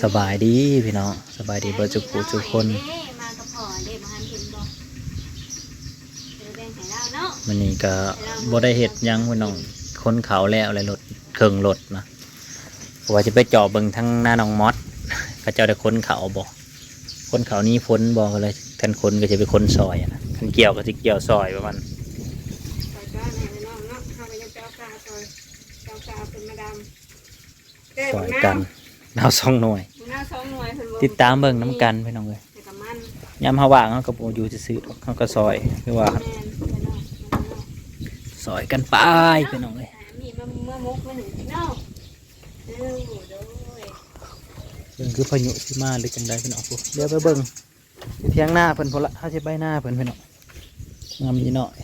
สบายดีพี่น้องสบายดีเบิดจุกผู้ทุกคนมันนี่ก็บ่ได้เฮ็ดหยังพี่น้องคนเขาแล้วอะไรรถเครื่องรถนะว่าจะไปเจาะเบิ่งทั้งหน้าน้องมอสเขาเจ้าได้คนเขาบ่คนเขานี้ฝนบ่ก็เลยท่านคนก็จะไปคนซอยนะท่านเกี่ยวก็สิเกี่ยวซอยประมาณซอยกันดาว2 หน่วยติดตามเบิ่งน้ำกันพี่น้องเอ้ยยามเฮาว่างเฮาก็บ่อยู่ซื่อๆเฮาก็ซอยคือว่าซอยกันไปพี่น้องเอ้ยเบิ่งคือพายุสิมาหรือจังไดพี่น้องพวกเดี๋ยวไปเบิ่งเที่ยงหน้าเพิ่นพุ่นละเฮาสิไปหน้าเพิ่นพี่น้องงามนิดหน่อย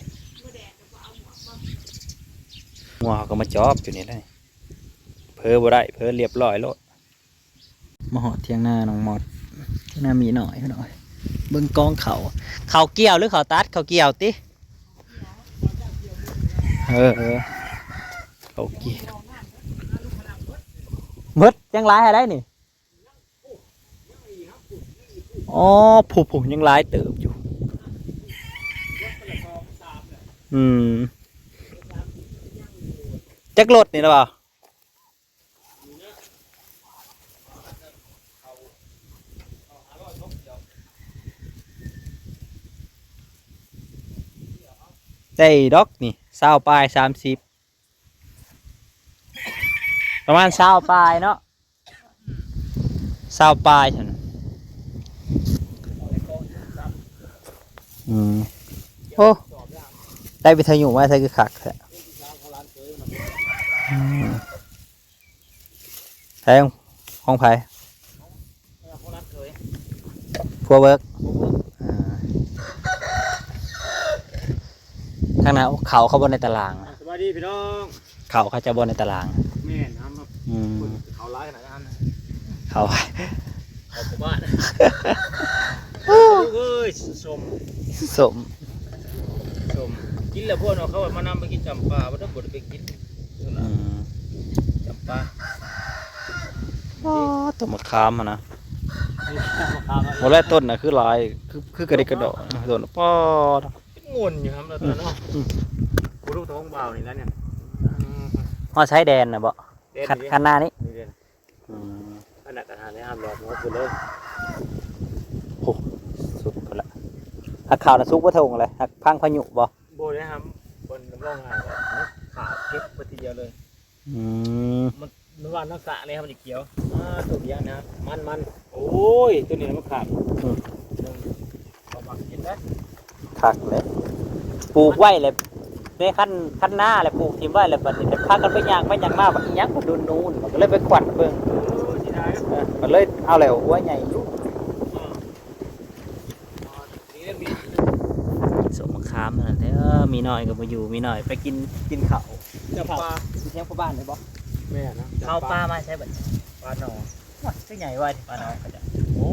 งัวเขาก็มาจอบอยู่นี่ได้เพ้อบ่ได้เพ้อเรียบร้อยโลดมาหอดเที่ยงหน้าน้องมอดเที่ยงหน้ามีหน่อยพี่น้องเบิ่งกองเขาเกี่ยวหรือเขาตัดเขาเกี่ยวติเขาเกี่ยวมดยังหลายให้ได้นี่อ๋อผูกยังหลายเติบอยู่จักรถนี่หรือเปล่าได้ดอกนี่20 ปลาย 30ประมาณ20 ปลายเนาะ20 ปลายฉันโอ้ได้วิทยุไว้ใช่คือขักแท้ใช่ห้องไผ่พัวเวิร์กข้างหน้าเขาบนในตารางสวัสดีพี่น้องเขาจะบนในตารางแม่น้ำเขาร้ายขนาดนั้นเขาบ้านเฮ้ยสมกินแล้วพวกเราเขามานำไปกินจำปาไม่ต้องบดไปกินจำปาต้นมะขามนะโมเลต้นนะคือลายคือกระดิกกระโดดต้นป้องวนอยู่ครับตอนนั้นเนาะกูลูกท้องเบานี่แล้วเนี่ยอ๋อใช้แดนนะบ่คันหน้านี้ขนาดกระทานได้ห้ามหลอกน้องกูเลยโอ้สุดคนละหักข่าวนะซุกว่าทงอะไรหักพังพายุบ่โบได้ครับบนร่องหาขาเก็บปฏิเดียวเลยมันว่านักสะเลยครับมันเขียวตัวเดียวนะครับมันโอ้ยตัวนี้มันขาดเอามากินได้ขาดเลยปลูกไว้เลยในขั้นหน้าเลยปลูกทิ้งไว้เลยบัดนี้เป็นพักกันไปย่างมากบัดนี้ยังก็ดูนูนก็เลยไปขวัญเบิ่งมันเลยเอาแล้วหัวใหญ่สมคามนั่นแหละมีหน่อยก็มาอยู่มีหน่อยไปกินข้าวจะปลาเที่ยงพ่อบ้านเลยบ่แม่นะข้าวปลามาใช่บัดปลาหนอว่าใช่ใหญ่ไว้ปลาน้องก็จะโอ้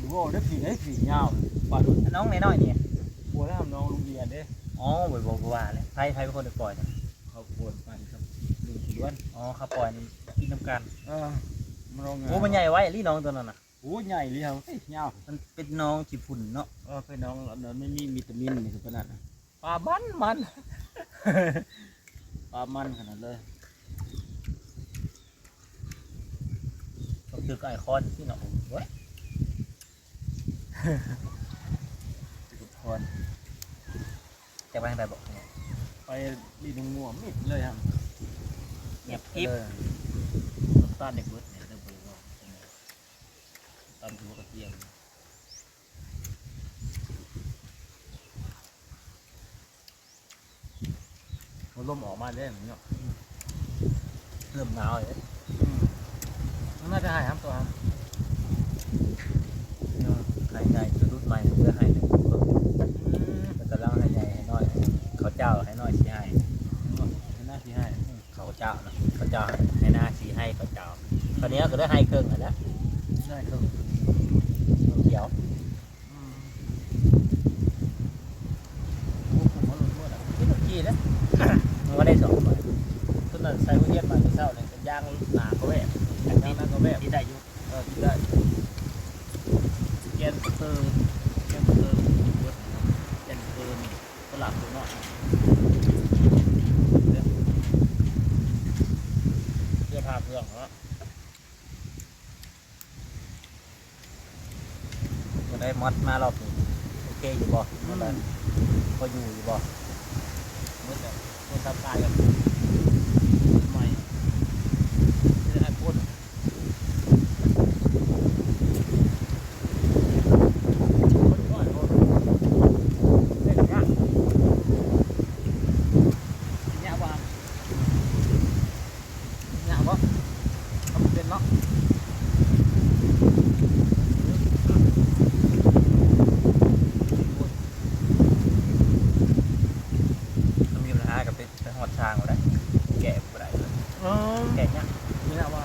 โหได้ผีเงาปลาดุน้องน้อยนี่บัวได้ทำน้องลุงเรียนเด้อ๋อบ่ว่าเลยใครเป็นคนปล่อยนะเขาปวดไปครับลุงล้วนอ๋อเขาปล่อยกินน้ำกันมันโอ้มันใหญ่ไว้ลี่น้องตัวนั้นน่ะโอ้ใหญ่เลยครับเงามันเป็นน้องจีฝุ่นเนาะเป็นน้องแล้วไม่มีวิตามินนี่คือขนาดปลามันปลามันขนาดเลยก็คือไอคอนที่เนาะเว้ยคอนจะไปทางใดบอกไปดีดงัวมิดเลยครับเงียบกิ๊บต้านเด็กเบิร์ดเนี่ยเด็กเบิร์ดเราตามถือว่ากระเทียมมันร่มออกมาเลยเนาะเริ่มหนาวเลยน่าจะหายครับตัวครับหายใจจะรุดใหม่เพื่อให้เลยแต่ก็เล่าให้ใหญ่ให้น้อยเขาเจ้าให้น้อยสีให้หน้าที่ให้เขาเจ้านะเขาเจ้าให้หน้าสีให้เขาเจ้าตอนนี้ก็ได้ให้เครื่องแล้วได้เครื่องเขียวที่ตุกี้นะมันก็ได้2 ใบต้นนั้นใส่หัวเทียนมาเศร้าเลยเป็นย่างหนาเขาแวบย่างนั้นก็แวบที่ได้ยุ ได้มอดมารอบนี้โอเคอยู่บ่นั่นแหละพออยู่อยู่บ่ หมดแล้วคนทำกายกันใหม่ไม่ได้พ่นคนก่อนคนเล่นยากยากว่ะยากวะทำเป็นเนาะ ต้องมีปัญหากับไปหอดทางบ่ได้แก่บ่ได้เลย อ๋อ แก่ยัง นี่นะว่า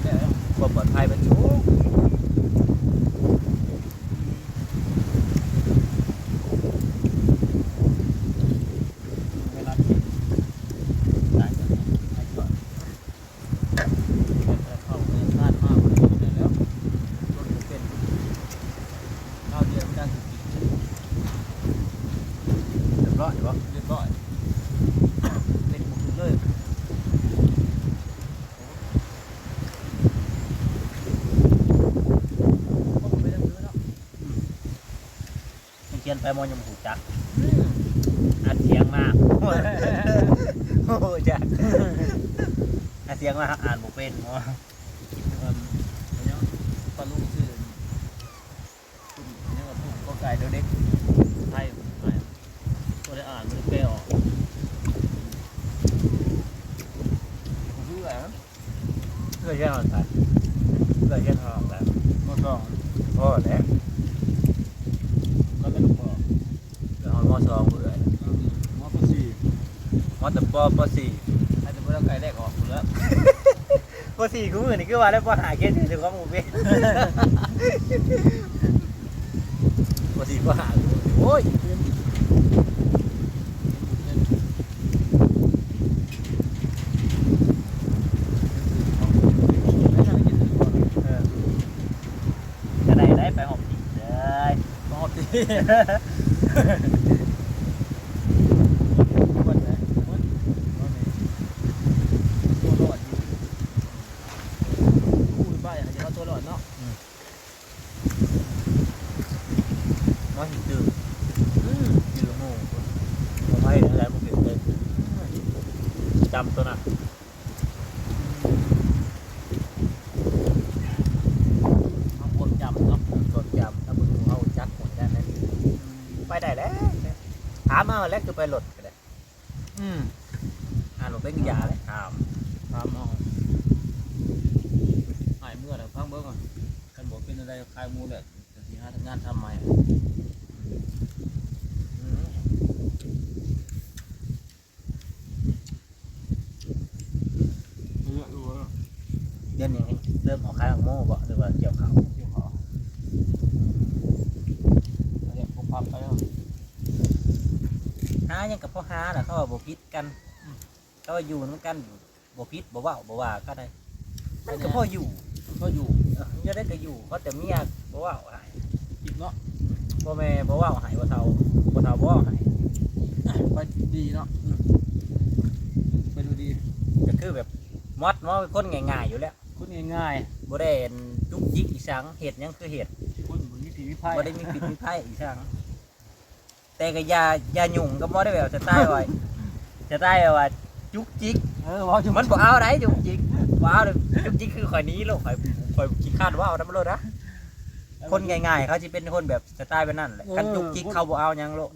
แต่ ความปลอดภัยมันสูงเวลาที่ได้จะให้ก่อน เข้าเงินล้านมากเลยแล้วรถเป็นข้าวเดียวดังกิน เรียบร้อยบ่ เรียบร้อยเป็นหมดเลย มันเขียนไปมอยมหูจักอัดเสียงมากโอ้โหจักอัดเสียงมากอ่านบ่เป็นบ่ ปลาลูกชื่อคุณนี่ว่าผู้ก็ไก่เด็กไทยตัวได้อ่านมันได้แปลออกผมชื่ออะไรนะ เพื่อเช่นหอดไปเพื่อเช่นหอดแล้ว มอสอง โอ้แล้ว ก็เป็นลูกบอก เพื่อหอดมอสองเพื่อ มอสสี่ มอแต่ปสี่ ให้แต่เพื่อนไก่แรกออกหมดแล้ว ปสี่กูมือนี่คือว่าได้ปหาเกณฑ์ถึงว่าหมูเป็นปสี่ปหาโอ้ยจะได้ไปหอบตีเลย มอสสี่คนไหนคนตัวหลอดอยู่คู่บ้านจะเขาตัวหลอดเนาะ มอหินจืดจืดหมูผมให้อะไรมึงเห็นเลยจำตัวน่ะเอาคนจำเนาะคนจำถ้ามึงเอาจักหมดได้นั่นไปได้แล้วถามมาแล้วคือไปหลดก็ได้อ่านหลดเป็นยาเลยถาม ถามเอาหายเมื่อไหร่พังเบิ้งก่อนกันบอกเป็นอะไรคลายมูเลยแต่ที่หางานทำใหม่ เดือนนี้เริ่มออกขายของโม่บ่หรือว่าเกี่ยวเขา เดี๋ยวขอเรียกพวกพับไปแล้ว หายังกับพ่อหาน่ะเขาว่าบ่พิษกันเขาว่าอยู่น้ำกันบ่พิษบ่เว้าบ่ว่าก็ได้มันก็พ่ออยู่ ก็อยู่ จะได้ก็อยู่เพราะแต่เมียบ่เว้าหาย กินเนาะ พ่อแม่บ่เว้าหายบ่เฒ่าบ่เว้าหาย ไปดีเนาะไปดูดี ก็คือแบบมอดเป็นคนง่ายๆอยู่แล้ว คุณง่าย บ่ได้จุกจิกอีสังเฮ็ดหยังคือเฮ็ด ๆคุณบุญวิถีวิภัย บ่ได้มีปิดมีไผอีสังแต่ก็อย่ายุ่งก็บ่ได้แบบสไตล์ว่าสไตล์ว่าจุกจิก ว่าจะ มันบ่เอาได้จุกจิกบ่เอาเลยจุกจิกคือข่อยหนี้โลกข่อยขี้คร้านว่าเอานำโลดนะคนง่ายๆเขาสิเป็นคนแบบสไตล์แบบนั้นแหละคันจุกจิกเขาบ่เอาหยังโลก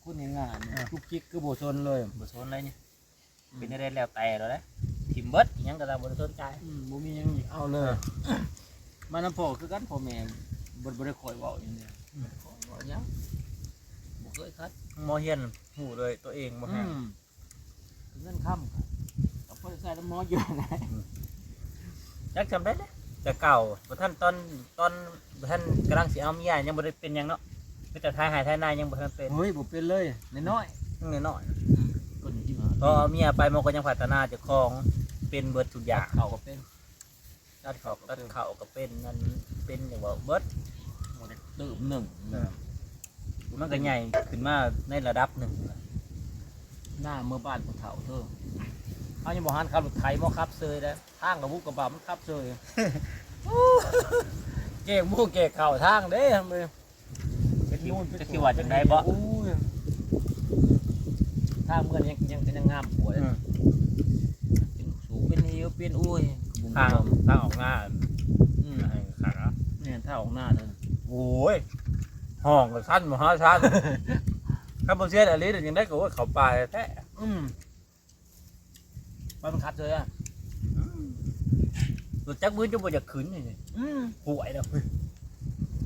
คุณง่ายๆทุกจิกคือโบชนเลย บ่สนเลยนี่เป็นได้แล้วแต่แล้วนะทิมเบิดอิหยังก็ตามบ่ได้สนใจ บุมียังอีกเอาเลยมาน้ำพอคือกันพ่อแม่บ่ได้คอยเว้าอย่างเนี้ยคอยเว้ายังบ่เคยคัด มอเฮียนหูเลยตัวเองบ่แฮง เงินค่ำกับพ่อใส่น้ำมอเยอะไง จักจำได้เลยแต่เก่าบ่ทันตอนบ่ทันกำลังสิเอาเมียยังบ่ได้เป็นหยังเนาะมีแต่ทายหายทายนายยังบ่ทันเป็น เฮ้ยบ่เป็นเลยน้อย ยังน้อย ๆคนที่มา ๆพอเอาเมียไปมันก็ยังพัฒนาเจ้าของเป็นเบิดทุกอย่าง เขาก็เป็น ตัดเขาก็เป็นนั่นเป็นอย่างว่าเบิด หมดตื่มหนึ่ง มันก็ใหญ่ขึ้นมาในระดับหนึ่ง หน้าเมื่อบ้านของเขาเธอเขายังบอกหันขับรถไถมอขับเซยได้ทางกับบุกกระบะมันขับเซย เก่งมู่เก่งเข่าทางเด้ทำไมเป็นนู่นจะคิดว่าจังไดบ่ทางเมื่อยังงามปวดเป็นสูงเป็นเหี่ยวเป็นอุ้ยทางออกหน้าขาเนี่ยทางออกหน้านั่นโอ้ยห้องก็สั้นมหาสั้นข้าพเจ้าอะไรยังได้ก็ว่าเขาปลาแท้มันคัดเลยอ่ะรถจักรมือจะบ่จะขืนนี่ห่วยแล้ว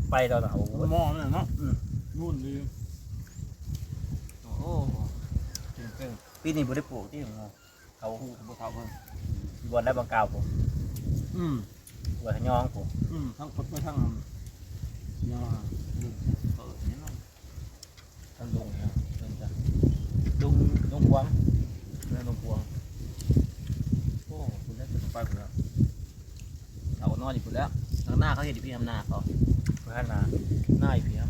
ไปตอนไหนมองเลยเนาะนู่นเลยโอ้ปีนี้บ่ได้ปลูกที่เขาหูเขาเพิ่งบวนได้บางกาวผมบวนขยองผมทั้งคนไปทั้งยอเปิดนี่เนาะทั้งดงเนี่ยเป็นจ้ะดงพวงนั่นดงพวงโอ้คุณได้ไปผมแล้วเขานอนอยู่คุณแล้วทางหน้าเขาเห็นพี่ทำหน้าเขาหน้าอีพี่ครับ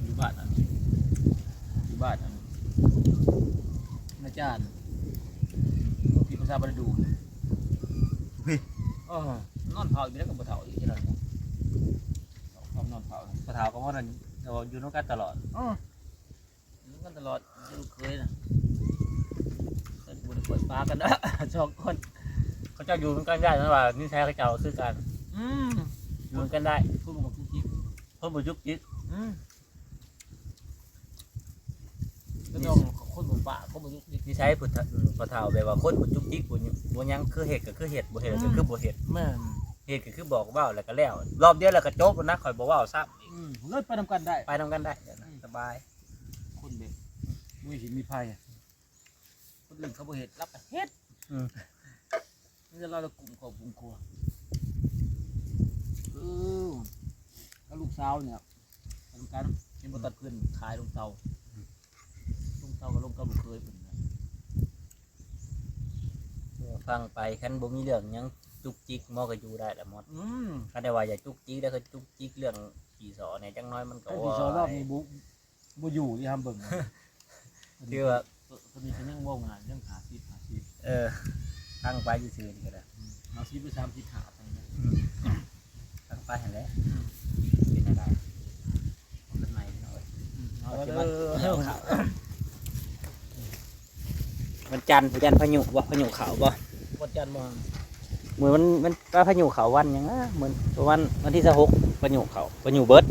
อยู่บ้านอันอาจารย์พี่ภาษาบาลีดูพี่นอนเผาอยู่แล้วกับปะเถาอยู่ที่นั่นความนอนเผาปะเถาก็ว่านั่นเราอยู่น้องกันตลอดอยู่กันตลอดอยู่เคยนะบุญเปิดฟ้ากันนะชอบคนเขาจะอยู่กันได้นะว่านี่ใช้เขาเจ้าซื้อกันอยู่กันได้พูดมาจุกจิกก็ต้องคนบุญป่าคนบุญจุกจิกที่ใช้พุทธปะเถาแบบว่าคนบุญจุกจิกบุญยังคือเหตุก็คือเหตุบ่เหตุก็คือบ่เหตุเหตุก็คือบอกว่าแล้วก็แล้วรอบเดียวแล้วก็จบนะคอยบอกว่าซ้ำเลยไปทำกันได้สบายคนเด็กมือหินมีไพ่คนอื่นเขาบ่เหตุรับเหตุนี่จะเรากลุ่มของบุญครัวก็ลูกสาวเนี่ยทำกันเป็นบตัดขึ้นขายลงเตาก็ลงกับลูกเคยเป็นฟังไปคันบ่มีเรื่องยังจุกจิกมอก็อยู่ได้แหละมดคันได้ว่าอย่าจุกจิกแล้วก็จุกจิกเรื่องขี่สอเนี่ยจังน้อยมันก็ว่าขี่สอรอบนี้บ่อยู่ที่ทำเบิ่งคือว่าคนนี้ฉันยังว่างานยังหาซีตั้งไปซื่อๆนี่ก็ได้เอาซีไป30ขาไปตั้งไปเห็นแล้วเป็นอะไรเอาขึ้นใหม่หน่อยวันจันทร์พายุบ่พายุเขาบ่วันจันทร์บ่เหมือนมันพายุเขาวันยังเหมือนวันที่16พายุเขาพายุเบิร์ด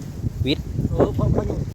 วิทย์พายุ